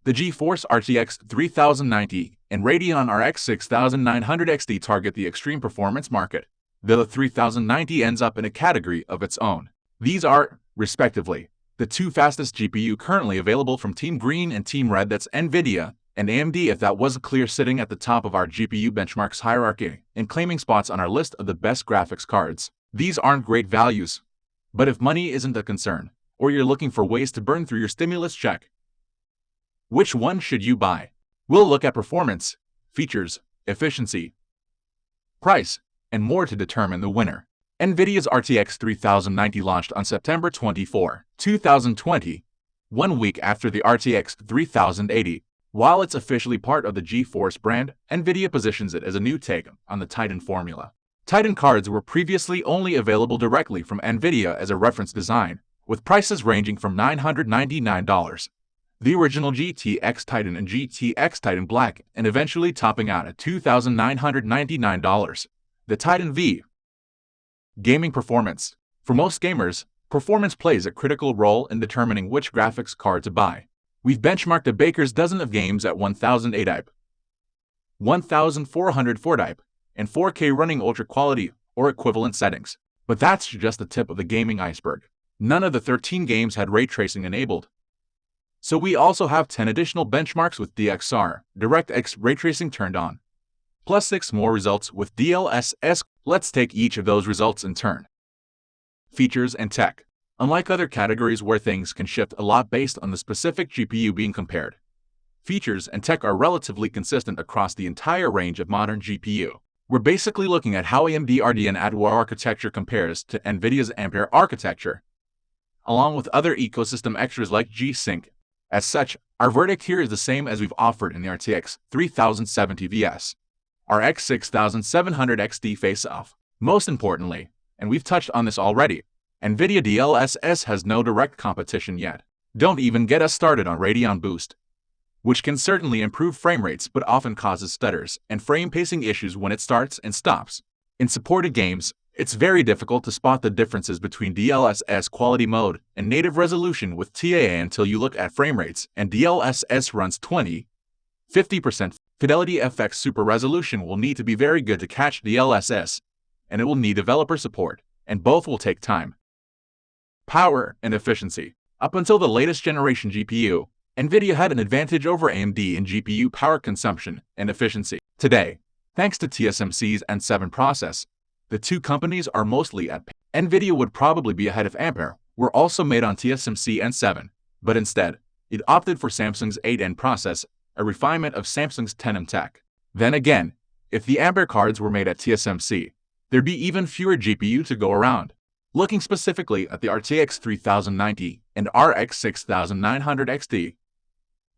The GeForce RTX 3090 and Radeon RX 6900 XT target the extreme performance market, though the 3090 ends up in a category of its own. These are, respectively, the two fastest GPU currently available from Team Green and Team Red, that's Nvidia and AMD, if that was clear, sitting at the top of our GPU benchmarks hierarchy and claiming spots on our list of the best graphics cards. These aren't great values, but if money isn't a concern, or you're looking for ways to burn through your stimulus check, which one should you buy? We'll look at performance, features, efficiency, price, and more to determine the winner. Nvidia's RTX 3090 launched on September 24, 2020, 1 week after the RTX 3080. While it's officially part of the GeForce brand, Nvidia positions it as a new take on the Titan formula. Titan cards were previously only available directly from Nvidia as a reference design, with prices ranging from $999, the original GTX Titan and GTX Titan Black, and eventually topping out at $2,999, the Titan V. Gaming performance. For most gamers, performance plays a critical role in determining which graphics card to buy. We've benchmarked a baker's dozen of games at 1008 IP, 1404 IP, and 4K running ultra quality or equivalent settings. But that's just the tip of the gaming iceberg. None of the 13 games had ray tracing enabled. So we also have 10 additional benchmarks with DXR, DirectX ray tracing turned on, plus 6 more results with DLSS. Let's take each of those results in turn. Features and tech. Unlike other categories where things can shift a lot based on the specific GPU being compared, features and tech are relatively consistent across the entire range of modern GPU. We're basically looking at how AMD Radeon architecture compares to Nvidia's Ampere architecture, along with other ecosystem extras like G-Sync. As such, our verdict here is the same as we've offered in the RTX 3070 vs. RX 6700 XT face-off. Most importantly, and we've touched on this already, Nvidia DLSS has no direct competition yet. Don't even get us started on Radeon Boost, which can certainly improve frame rates but often causes stutters and frame pacing issues when it starts and stops. In supported games, it's very difficult to spot the differences between DLSS quality mode and native resolution with TAA until you look at frame rates, and DLSS runs 20–50%. Fidelity FX Super Resolution will need to be very good to catch DLSS, and it will need developer support, and both will take time. Power and efficiency. Up until the latest generation GPU, Nvidia had an advantage over AMD in GPU power consumption and efficiency. Today, thanks to TSMC's N7 process, the two companies are mostly at par. Nvidia would probably be ahead if Ampere were also made on TSMC N7, but instead, it opted for Samsung's 8N process, a refinement of Samsung's 10M tech. Then again, if the Ampere cards were made at TSMC, there'd be even fewer GPU to go around. Looking specifically at the RTX 3090 and RX 6900 XT,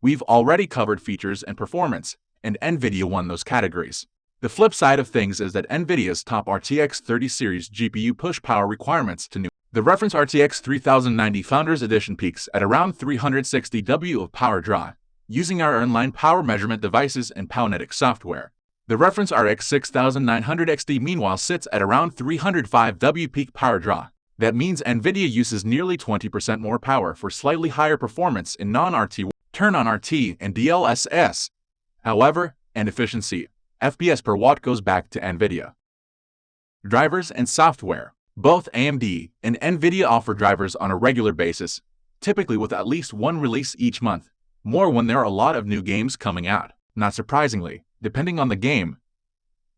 we've already covered features and performance, and Nvidia won those categories. The flip side of things is that Nvidia's top RTX 30 series GPU push power requirements to new. The reference RTX 3090 Founders Edition peaks at around 360 W of power draw, using our inline power measurement devices and Pownetic software. The reference RX 6900 XT meanwhile sits at around 305 W peak power draw. That means Nvidia uses nearly 20% more power for slightly higher performance in non-RT turn on RT and DLSS. However, and efficiency, FPS per watt goes back to Nvidia. Drivers and software. Both AMD and Nvidia offer drivers on a regular basis, typically with at least one release each month, more when there are a lot of new games coming out. Not surprisingly, depending on the game,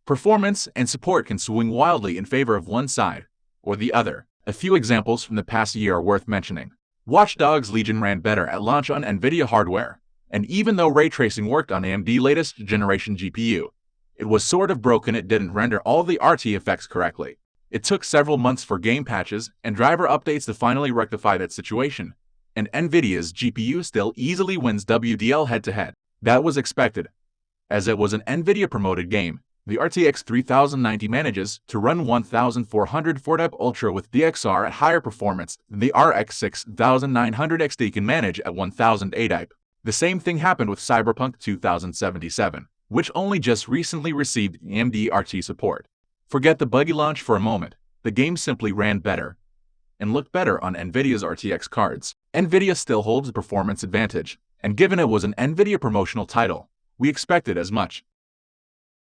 performance and support can swing wildly in favor of one side or the other. A few examples from the past year are worth mentioning. Watch Dogs Legion ran better at launch on Nvidia hardware, and even though ray tracing worked on AMD's latest generation GPU, it was sort of broken. It didn't render all the RT effects correctly. It took several months for game patches and driver updates to finally rectify that situation, and Nvidia's GPU still easily wins WDL head-to-head. That was expected, as it was an Nvidia-promoted game. The RTX 3090 manages to run 1404 IP Ultra with DXR at higher performance than the RX 6900 XT can manage at 1008 IP. The same thing happened with Cyberpunk 2077, which only just recently received AMD RT support. Forget the buggy launch for a moment, the game simply ran better and looked better on Nvidia's RTX cards. Nvidia still holds the performance advantage, and given it was an Nvidia promotional title, we expected as much.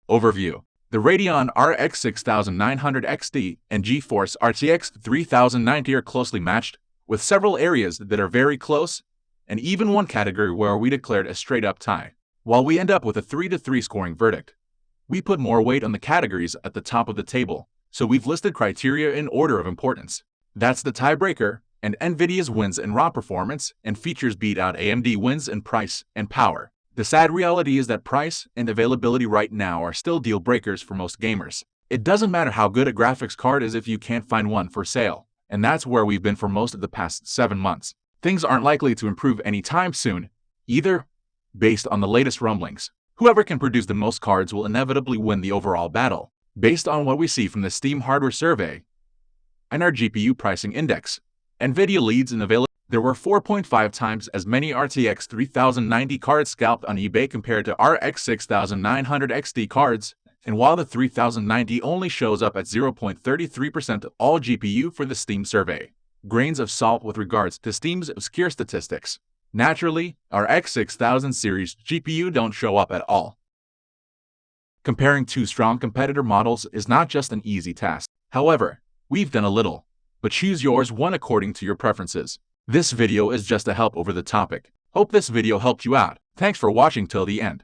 Overview: the Radeon RX 6900 XT and GeForce RTX 3090 are closely matched, with several areas that are very close, and even one category where we declared a straight-up tie. While we end up with a 3-3 scoring verdict, we put more weight on the categories at the top of the table, so we've listed criteria in order of importance. That's the tiebreaker, and Nvidia's wins in raw performance and features beat out AMD wins in price and power. The sad reality is that price and availability right now are still deal breakers for most gamers. It doesn't matter how good a graphics card is if you can't find one for sale, and that's where we've been for most of the past 7 months. Things aren't likely to improve anytime soon, either, based on the latest rumblings. Whoever can produce the most cards will inevitably win the overall battle, based on what we see from the Steam hardware survey and our GPU pricing index. Nvidia leads in availability. There were 4.5 times as many RTX 3090 cards scalped on eBay compared to RX 6900 XT cards, and while the 3090 only shows up at 0.33% of all GPU for the Steam survey, grains of salt with regards to Steam's obscure statistics. Naturally, our X6000 series GPU don't show up at all. Comparing two strong competitor models is not just an easy task. However, we've done a little, but choose yours one according to your preferences. This video is just a help over the topic. Hope this video helped you out. Thanks for watching till the end.